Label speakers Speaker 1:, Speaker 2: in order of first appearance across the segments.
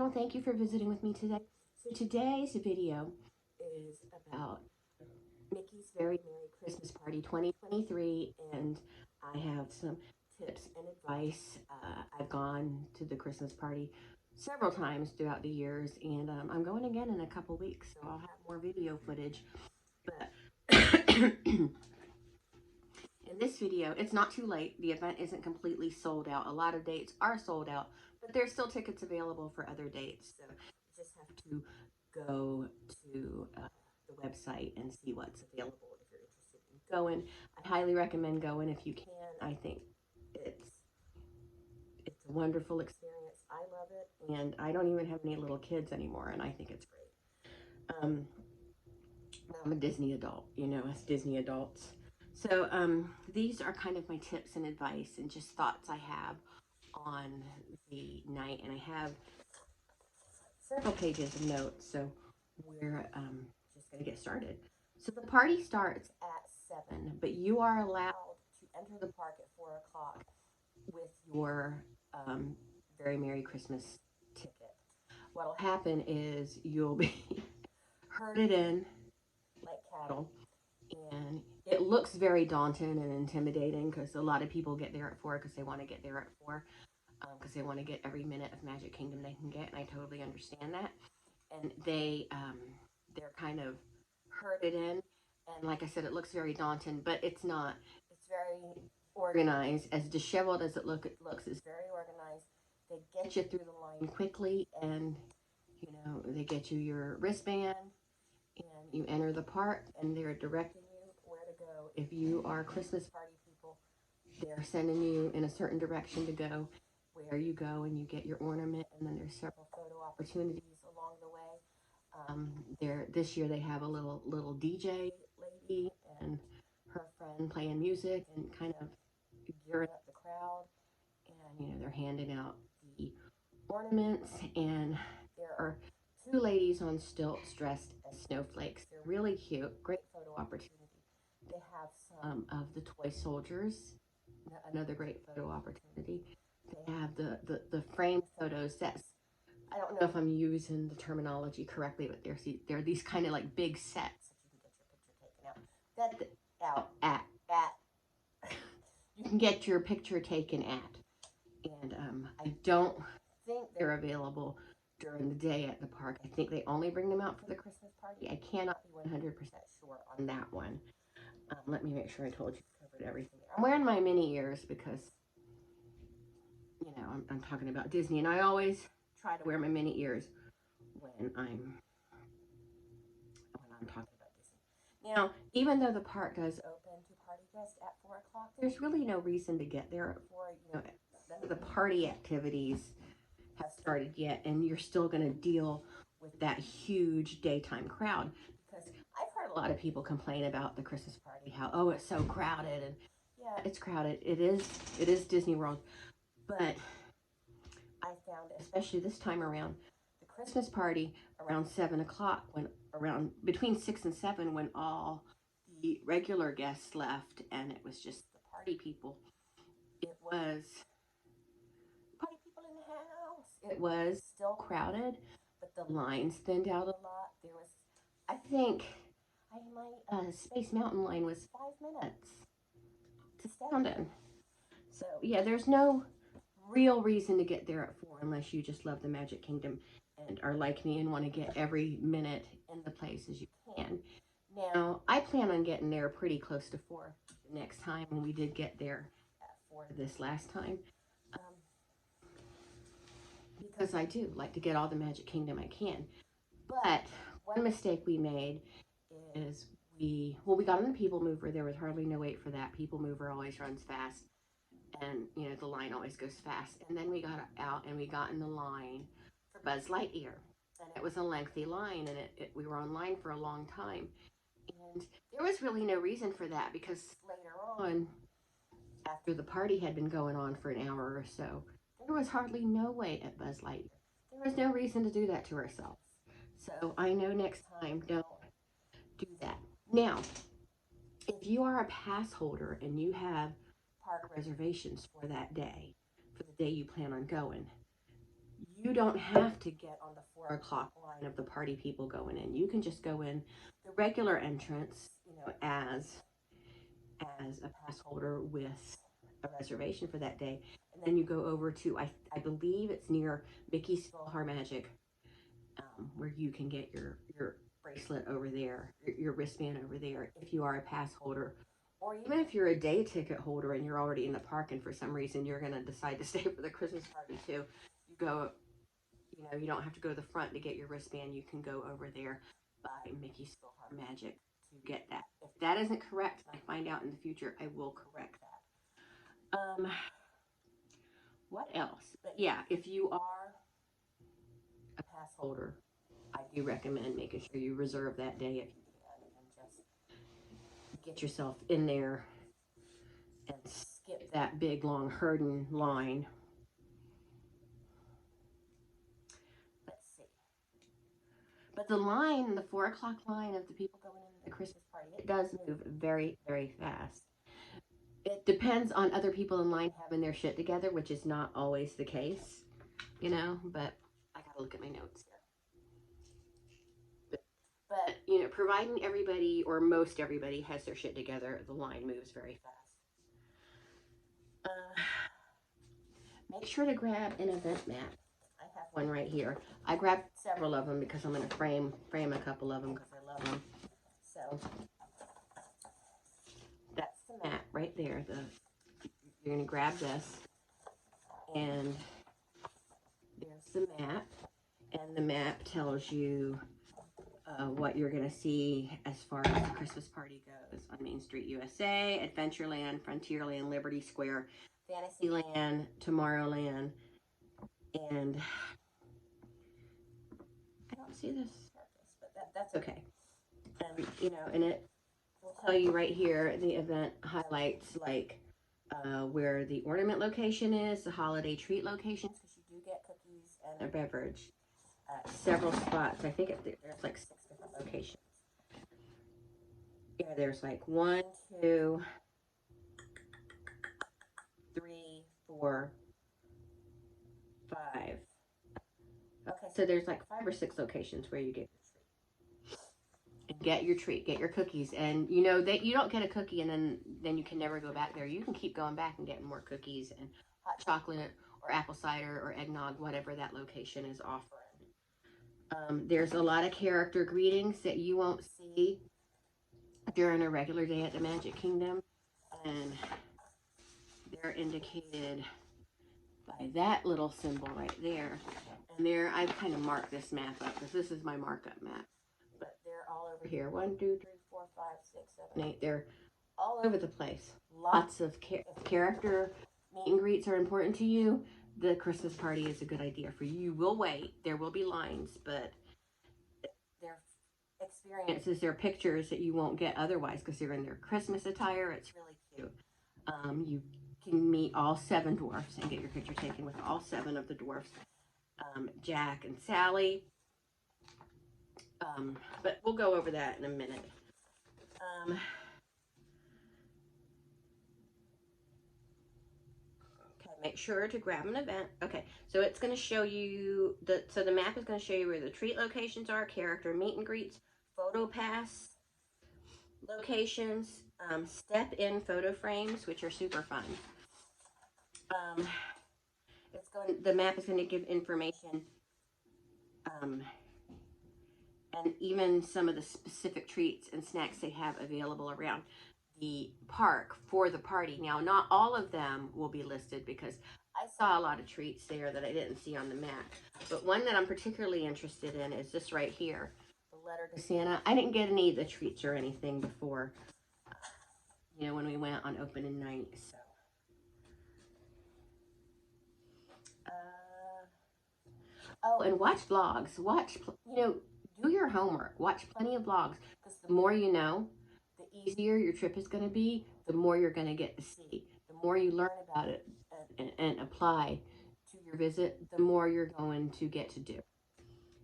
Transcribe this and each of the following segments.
Speaker 1: channel. Thank you for visiting with me today. So today's video is about Mickey's Very Merry Christmas Party 2023, and I have some tips and advice. I've gone to the Christmas party several times throughout the years, and I'm going again in a couple weeks, so I'll have more video footage. But in this video, it's not too late. The event isn't completely sold out. A lot of dates are sold out, but there's still tickets available for other dates. So you just have to go to the website and see what's available if you're interested in going. I highly recommend going if you can. I think it's a wonderful experience. I love it, and I don't even have any little kids anymore, and I think it's great. I'm a Disney adult, us Disney adults. So these are kind of my tips and advice and just thoughts I have on the night. And I have several pages of notes. So we're just going to get started. So the party starts at 7, but you are allowed to enter the park at 4 o'clock with your Very Merry Christmas ticket. What'll happen is you'll be herded in like cattle, and it looks very daunting and intimidating because a lot of people get there at 4 because they want to get there at 4 because they want to get every minute of Magic Kingdom they can get, and I totally understand that. And they're kind of herded in, and like I said, it looks very daunting, but it's not. It's very organized. As disheveled as it looks, it's very organized. They get you through the line quickly, and they get you your wristband, and you enter the park, and they're directing you where to go. If you are Christmas party people, they're sending you in a certain direction to go. Where you go and you get your ornament, and then there's several photo opportunities along the way. There this year they have a little DJ lady and her friend playing music and kind of gearing up the crowd, and they're handing out the ornaments, and there are two ladies on stilts dressed as snowflakes. They're really cute. Great photo opportunity. They have some of the toy soldiers. Another great photo opportunity. They have the framed photo sets. I don't know if I'm using the terminology correctly, but they're these kind of like big sets that you can get your picture taken out. You can get your picture taken at. And I don't think they're available during the day at the park. I think they only bring them out for the Christmas party. I cannot be 100% sure on that one. Let me make sure I told you covered everything. I'm wearing my mini ears because, I'm talking about Disney, and I always try to wear my mini ears when I'm talking about Disney. Now, even though the park does open to party guests at 4 o'clock, there's really no reason to get there at 4. None of the party activities have started yet, and you're still going to deal with that huge daytime crowd, because I've heard a lot of people complain about the Christmas party, how, oh, it's so crowded. And yeah, it's crowded. It is Disney World, but I found, especially this time around, the Christmas party around 7 o'clock, when around between 6 and 7, when all the regular guests left and it was just the party people, it was party people in the house. It was still crowded, but the lines thinned out a lot. There was, I think, my Space Mountain line was 5 minutes. It's astounding. So yeah, there's no real reason to get there at 4 unless you just love the Magic Kingdom and are like me and want to get every minute in the place as you can. Now, I plan on getting there pretty close to 4 the next time, when we did get there at 4 this last time. Because I do like to get all the Magic Kingdom I can. But one mistake we made is we got on the People Mover. There was hardly no wait for that. People Mover always runs fast, and the line always goes fast. And then we got out and we got in the line for Buzz Lightyear, and it was a lengthy line, and we were online for a long time. And there was really no reason for that, because later on, after the party had been going on for an hour or so, there was hardly no wait at Buzz Lightyear. There was no reason to do that to ourselves. So I know next time, don't do that. Now, if you are a pass holder and you have park reservations for that day, for the day you plan on going, you don't have to get on the 4 o'clock line of the party people going in. You can just go in the regular entrance, you know, as a pass holder with a reservation for that day. And then you go over to, I believe it's near Mickey's PhilharMagic, where you can get your bracelet over there, your wristband over there, if you are a pass holder. Or even if you're a day ticket holder and you're already in the park and for some reason you're going to decide to stay for the Christmas party too, you go, you know, you don't have to go to the front to get your wristband. You can go over there by Mickey's PhilharMagic to get that. If that isn't correct, and I find out in the future, I will correct that. What else? But yeah, if you are a pass holder, I do recommend making sure you reserve that day if you can, and just get yourself in there and skip that big long herding line. Let's see. But the line, the 4 o'clock line of the people going into the Christmas party, it does move very, very fast. It depends on other people in line having their shit together, which is not always the case, you know, but I gotta look at my notes here. But you know, providing everybody or most everybody has their shit together, the line moves very fast. Make sure to grab an event map. I have one right here. I grabbed several of them because I'm going to frame a couple of them because I love them. So that's the map right there. You're going to grab this, and there's the map, and the map tells you what you're going to see as far as the Christmas party goes on Main Street, USA, Adventureland, Frontierland, Liberty Square, Fantasyland, Tomorrowland, and I don't see this surface, but that's okay. You know, and it will tell you right here the event highlights, like where the ornament location is, the holiday treat locations, because you do get cookies and a beverage at several spots. I think there's like 6 different locations. Yeah, there's like 1, 2, 3, 4, 5. Okay, so there's like 5 or 6 locations where you get your treat, get your cookies, and you know that you don't get a cookie and then you can never go back there. You can keep going back and getting more cookies and hot chocolate or apple cider or eggnog, whatever that location is offering. There's a lot of character greetings that you won't see during a regular day at the Magic Kingdom, and they're indicated by that little symbol right there. And there, I've kind of marked this map up because this is my markup map. But they're all over here. 1, 2, 3, 4, 5, 6, 7, 8. They're all over the place. Lots of character meet and greets are important to you. The Christmas party is a good idea for you. You will wait. There will be lines, but they're experiences, they're pictures that you won't get otherwise because they're in their Christmas attire. It's really cute. You can meet all 7 dwarfs and get your picture taken with all 7 of the dwarfs. Jack and Sally. But we'll go over that in a minute. Okay, make sure to grab an event. Okay, so it's going to show you, the map is going to show you where the treat locations are, character meet and greets, photo pass locations, step-in photo frames, which are super fun. The map is going to give information, and even some of the specific treats and snacks they have available around the park for the party. Now, not all of them will be listed because I saw a lot of treats there that I didn't see on the map. But one that I'm particularly interested in is this right here, the letter to Santa. I didn't get any of the treats or anything before, you know, when we went on opening night. So, oh, and watch vlogs. You know, do your homework. Watch plenty of vlogs because the more you know, the easier your trip is going to be, the more you're going to get to see. The more you learn about it and apply to your visit, the more you're going to get to do.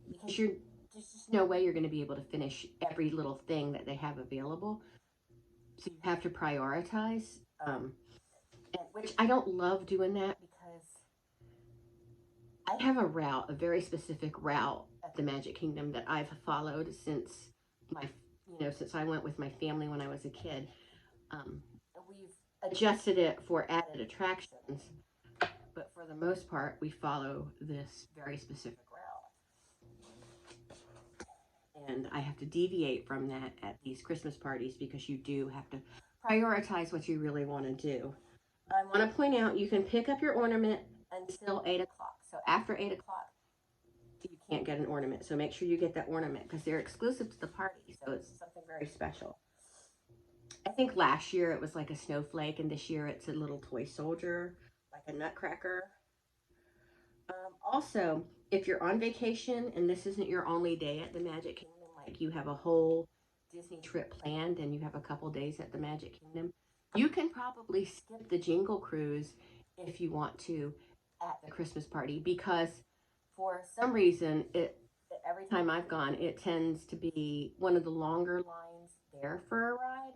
Speaker 1: Because there's just no way you're going to be able to finish every little thing that they have available. So you have to prioritize, which I don't love doing that because I have a route, a very specific route at the Magic Kingdom that I've followed since since I went with my family when I was a kid. We've adjusted it for added attractions, but for the most part, we follow this very specific route. And I have to deviate from that at these Christmas parties because you do have to prioritize what you really want to do. I want to point out you can pick up your ornament until 8 o'clock. So after 8 o'clock, you can't get an ornament. So make sure you get that ornament because they're exclusive to the party. So it's something very special. I think last year it was like a snowflake, and this year it's a little toy soldier, like a nutcracker. Also, if you're on vacation and this isn't your only day at the Magic Kingdom, like you have a whole Disney trip planned and you have a couple days at the Magic Kingdom, you can probably skip the Jingle Cruise if you want to at the Christmas party because for some reason every time I've gone it tends to be one of the longer lines there for a ride,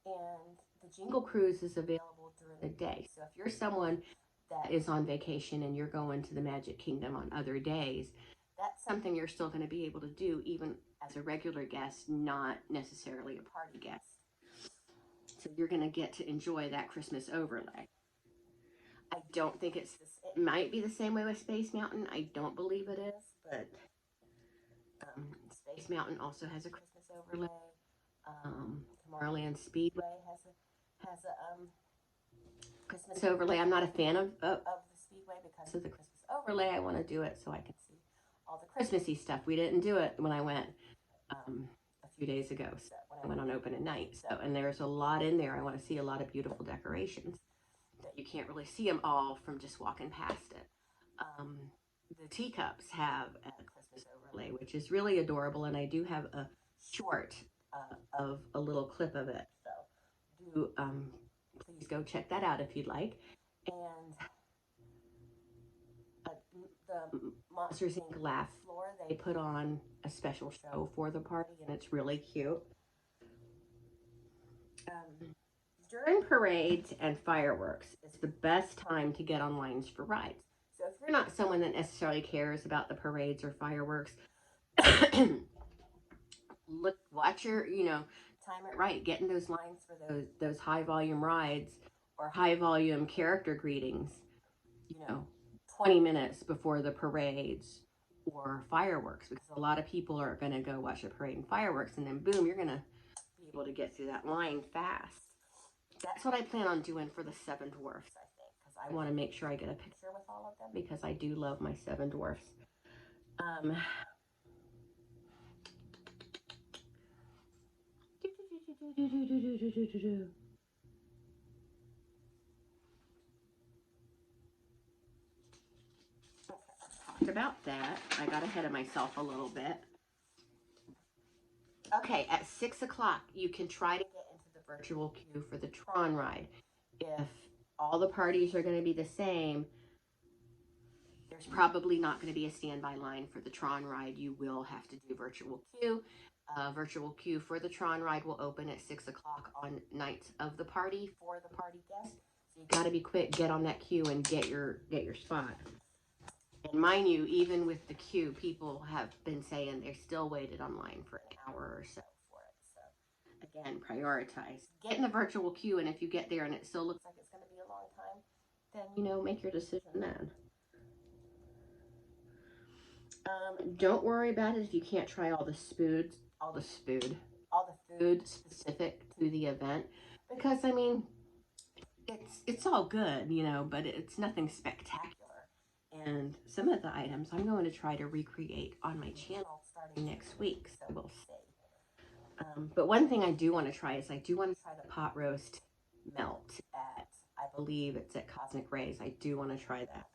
Speaker 1: and the Jingle Cruise is available during the day. So if you're someone that is on vacation and you're going to the Magic Kingdom on other days, that's something you're still going to be able to do even as a regular guest, not necessarily a party guest. So you're going to get to enjoy that Christmas overlay. I don't think it might be the same way with Space Mountain. I don't believe it is, but Space Mountain also has a Christmas overlay. Tomorrowland Speedway has a Christmas overlay. I'm not a fan of the Speedway because of the Christmas overlay. I want to do it so I can see all the Christmassy stuff. We didn't do it when I went a few days ago, so when I went on open at night. So, and there's a lot in there. I want to see a lot of beautiful decorations that you can't really see them all from just walking past it. The teacups have a Christmas overlay, which is really adorable, and I do have a short of a little clip of it. So do please go check that out if you'd like. And the Monsters Inc. Laugh Floor, they put on a special show for the party, and it's really cute. During parades and fireworks is the best time to get on lines for rides. So if you're not someone that necessarily cares about the parades or fireworks, watch your, time it right, getting those lines for those high volume rides or high volume character greetings, 20 minutes before the parades or fireworks, because a lot of people are going to go watch a parade and fireworks, and then boom, you're going to be able to get through that line fast. That's what I plan on doing for the Seven Dwarfs, I think, because I want to make sure I get a picture with all of them because I do love my Seven Dwarfs. Talked about that. I got ahead of myself a little bit. Okay, at 6 o'clock, you can try to get into the virtual queue for the Tron ride. If all the parties are going to be the same, there's probably not going to be a standby line for the Tron ride. You will have to do virtual queue. Virtual queue for the Tron ride will open at 6 o'clock on nights of the party for the party guests. So you got to be quick, get on that queue and get your spot. And mind you, even with the queue, people have been saying they're still waited online for an hour or so for it. So again, prioritize. Get in the virtual queue, and if you get there and it still looks like it's going to be a long time, then make your decision then. Don't worry about it if you can't try all the food specific to the event, because it's all good, but it's nothing spectacular. And some of the items I'm going to try to recreate on my channel starting next week, so we'll see. But one thing I do want to try is I do want to try the pot roast melt at, I believe it's at Cosmic Rays. I do want to try that.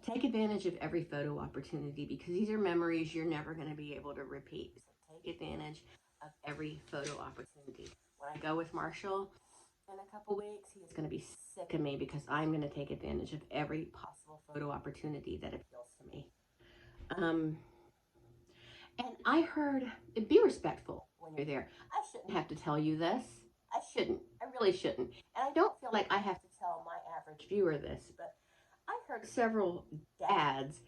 Speaker 1: Take advantage of every photo opportunity because these are memories you're never going to be able to repeat. So take advantage of every photo opportunity. When I go with Marshall in a couple weeks, he's going to be sick of me because I'm going to take advantage of every possible photo opportunity that appeals to me. And I heard, be respectful when you're there. I shouldn't have to tell you this. I shouldn't. I really shouldn't. And I don't feel like I have to tell my average viewer this, but I heard several dads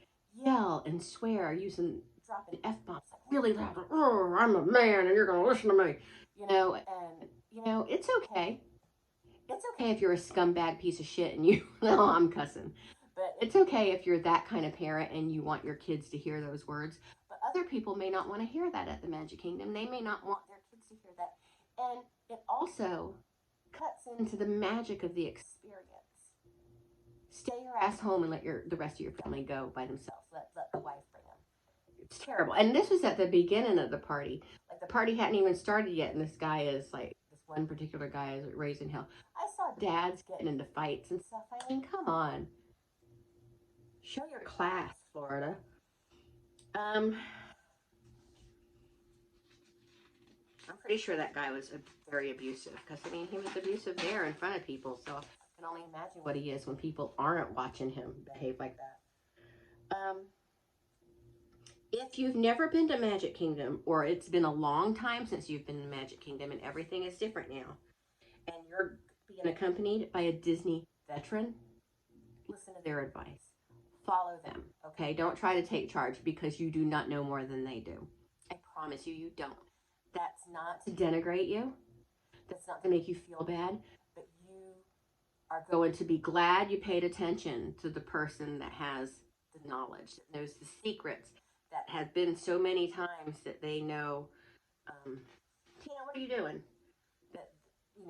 Speaker 1: yell and swear dropping F-bombs like really loud. Like, oh, I'm a man and you're going to listen to me. And, it's okay. It's okay if you're a scumbag piece of shit and you, no, I'm cussing. But it's okay if you're that kind of parent and you want your kids to hear those words. But other people may not want to hear that at the Magic Kingdom. They may not want their kids to hear that. And it also cuts into the magic of the experience. Stay your ass home and let the rest of your family go by themselves. Let the wife bring them. It's terrible. And this was at the beginning of the party. Like the party hadn't even started yet, and this one particular guy is raising hell. I saw dads getting into fights and stuff. I mean, come on. Show your class, Florida. I'm pretty sure that guy was very abusive because, I mean, he was abusive there in front of people. So I can only imagine what he is when people aren't watching him behave like that. If you've never been to Magic Kingdom, or it's been a long time since you've been to Magic Kingdom and everything is different now, and you're being accompanied by a Disney veteran, listen to their advice. Follow them, okay? Don't try to take charge because you do not know more than they do. I promise you, you don't. That's not to denigrate you. That's not to make you feel bad, but you are going to be glad you paid attention to the person that has the knowledge, that knows the secrets, that have been so many times that they know, Tina, what are you doing?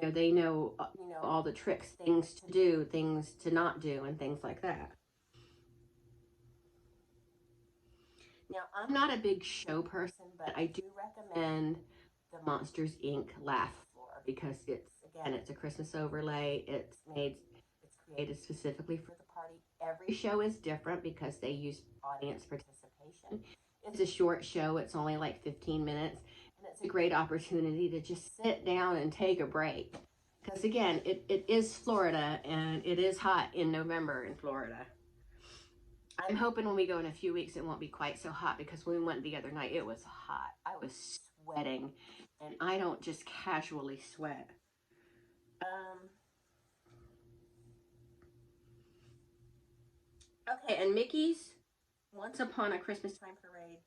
Speaker 1: That, they know, all the tricks, things to do, things to not do, and things like that. Now, I'm not a big show person, but I do recommend the Monsters, Inc. Laugh Floor because it's a Christmas overlay. It's created specifically for the party. Every show is different because they use audience participation. It's a short show. It's only like 15 minutes. And it's a great opportunity to just sit down and take a break. Because again, it is Florida and it is hot in November in Florida. I'm hoping when we go in a few weeks, it won't be quite so hot because when we went the other night, it was hot. I was sweating, and I don't just casually sweat. Okay, and Mickey's Once Upon a Christmas Time Parade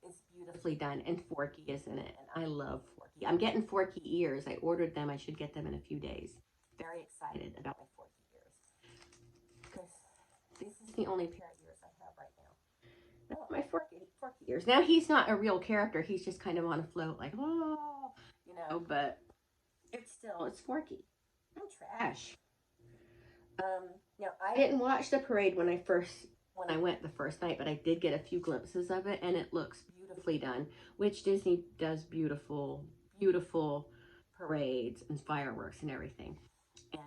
Speaker 1: is beautifully done, and Forky is in it, and I love Forky. I'm getting Forky ears. I ordered them. I should get them in a few days. Very excited about my Forky ears because this is the only pair of ears I have right now. No, my Forky ears. Now he's not a real character. He's just kind of on a float, like but it's Forky. I'm trash. Now I didn't watch the parade when I went the first night, but I did get a few glimpses of it, and it looks beautifully done. Which Disney does beautiful, beautiful parades and fireworks and everything.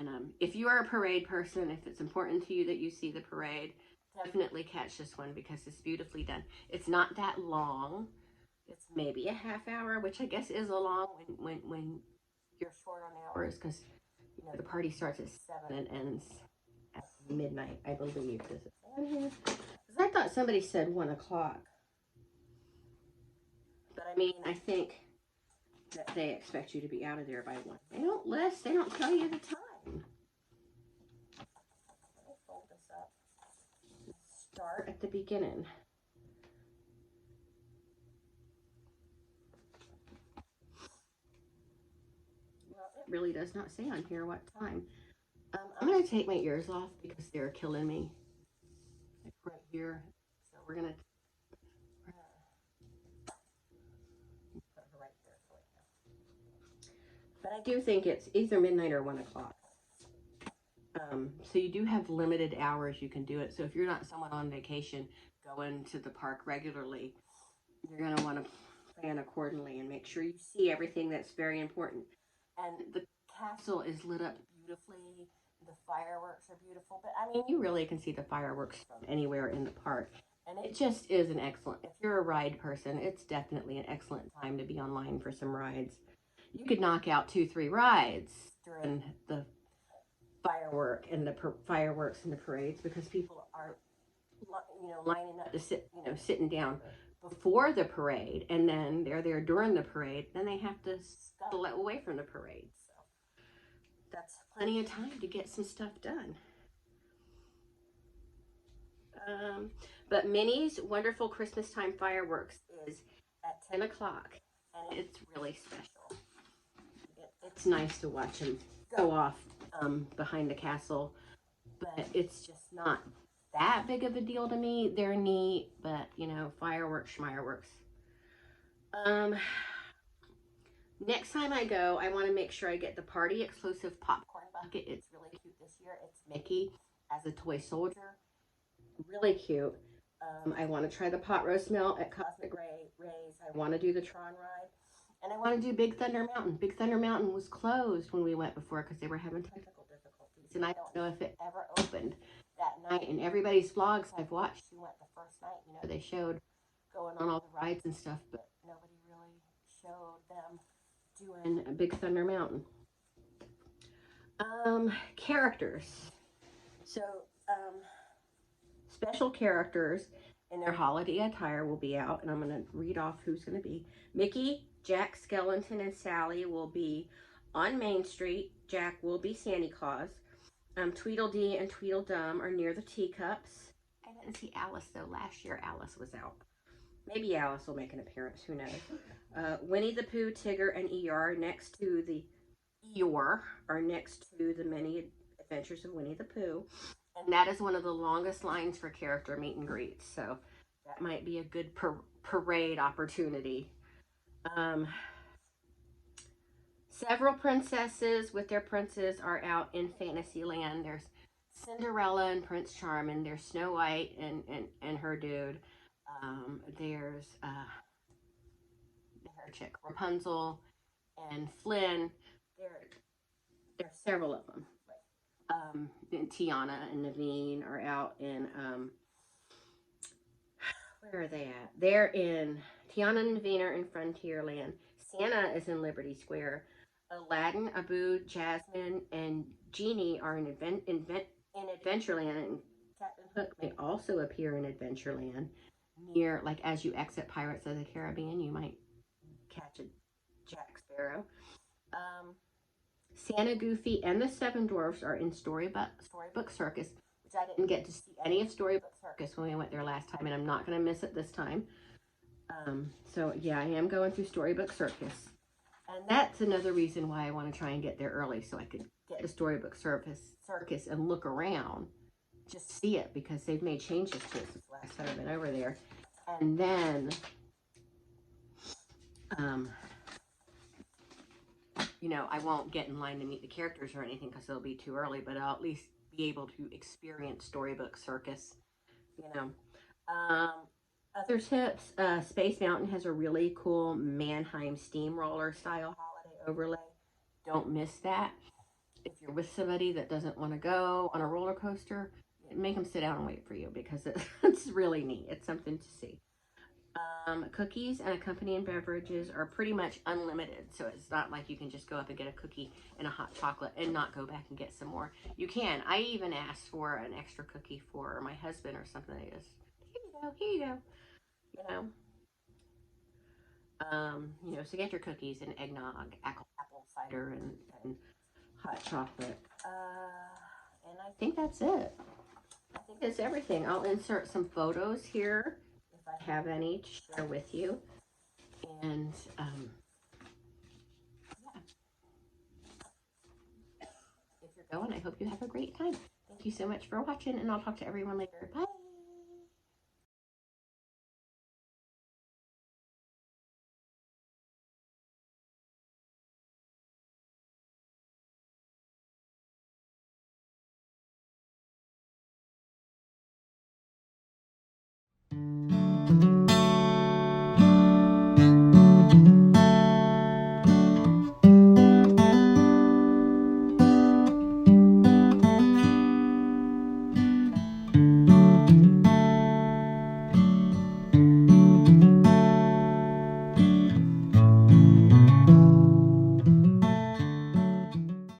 Speaker 1: And if you are a parade person, if it's important to you that you see the parade, definitely catch this one because it's beautifully done. It's not that long. It's maybe a half hour, which I guess is a long when you're short on hours because the party starts at 7 and ends at midnight, I believe. Does it say on here? Because I thought somebody said 1 o'clock. But I mean, I think that they expect you to be out of there by 1. They don't list. They don't tell you the time. Let me fold this up. Start at the beginning. Well, it really does not say on here what time. I'm going to take my ears off because they're killing me. Like right here. So we're going to put her right there for now. But I do think it's either midnight or 1 o'clock. So you do have limited hours you can do it. So if you're not someone on vacation going to the park regularly, you're going to want to plan accordingly and make sure you see everything that's very important. And the castle is lit up beautifully. The fireworks are beautiful. But I mean, you really can see the fireworks from anywhere in the park. And it just is if you're a ride person, it's definitely an excellent time to be online for some rides. You could knock out 2-3 rides during the fireworks and the parades because people are lining up to sitting down before the parade, and then they're there during the parade, then they have to scuttle away from the parade. So that's plenty of time to get some stuff done. But Minnie's Wonderful Christmas Time Fireworks is at 10 o'clock, and it's really special. It's nice to watch them go off behind the castle, but it's just not that big of a deal to me. They're neat, but, you know, fireworks, schmeierworks. Next time I go, I want to make sure I get the party exclusive popcorn bucket. It's really cute this year. It's Mickey as a toy soldier. Really cute. I want to try the pot roast melt at Cosmic Rays. I want to do the Tron ride. And I want to do Big Thunder Mountain. Big Thunder Mountain was closed when we went before because they were having technical difficulties. And I don't know if it ever opened that night. And everybody's vlogs I've watched who went the first night, you know, they showed going on all the rides and stuff, but nobody really showed them doing a Big Thunder Mountain. Characters. So, special characters in their holiday attire will be out, and I'm going to read off who's going to be. Mickey, Jack Skellington, and Sally will be on Main Street. Jack will be Santa Claus. Tweedledee and Tweedledum are near the teacups. I didn't see Alice, though. Last year, Alice was out. Maybe Alice will make an appearance. Who knows? Winnie the Pooh, Tigger, and Eeyore are next to the Many Adventures of Winnie the Pooh. And that is one of the longest lines for character meet and greets. So that might be a good parade opportunity. Several princesses with their princes are out in Fantasyland. There's Cinderella and Prince Charming. There's Snow White and her dude. There's her chick, Rapunzel and Flynn. There's several of them. Tiana and Naveen are out in, where are they at? They're in, Tiana and Naveen are in Frontierland. Santa is in Liberty Square. Aladdin, Abu, Jasmine, and Genie are in Adventureland. And Captain Hook may also appear in Adventureland. Near, like, as you exit Pirates of the Caribbean, you might catch a Jack Sparrow. Santa, Goofy, and the Seven Dwarfs are in Storybook Circus, which I didn't get to see any of Storybook Circus when we went there last time, and I'm not going to miss it this time. So, yeah, I am going through Storybook Circus. And that's another reason why I want to try and get there early, so I could get to Storybook Circus and look around. Just see it, because they've made changes to it since the last time I've been over there. And then, you know, I won't get in line to meet the characters or anything because it'll be too early, but I'll at least be able to experience Storybook Circus, you know. Other tips, Space Mountain has a really cool Mannheim Steamroller style holiday overlay. Don't miss that. If you're with somebody that doesn't want to go on a roller coaster, make them sit down and wait for you, because it's really neat. It's something to see. Cookies and accompanying beverages are pretty much unlimited, so it's not like you can just go up and get a cookie and a hot chocolate and not go back and get some more. You can. I even asked for an extra cookie for my husband or something. I just, here you go, you know, so get your cookies and eggnog, apple cider, and hot chocolate. And I think that's it. I think that's everything. I'll insert some photos here if I have any to share with you. And yeah. If you're going, I hope you have a great time. Thank you so much for watching, and I'll talk to everyone later. Bye.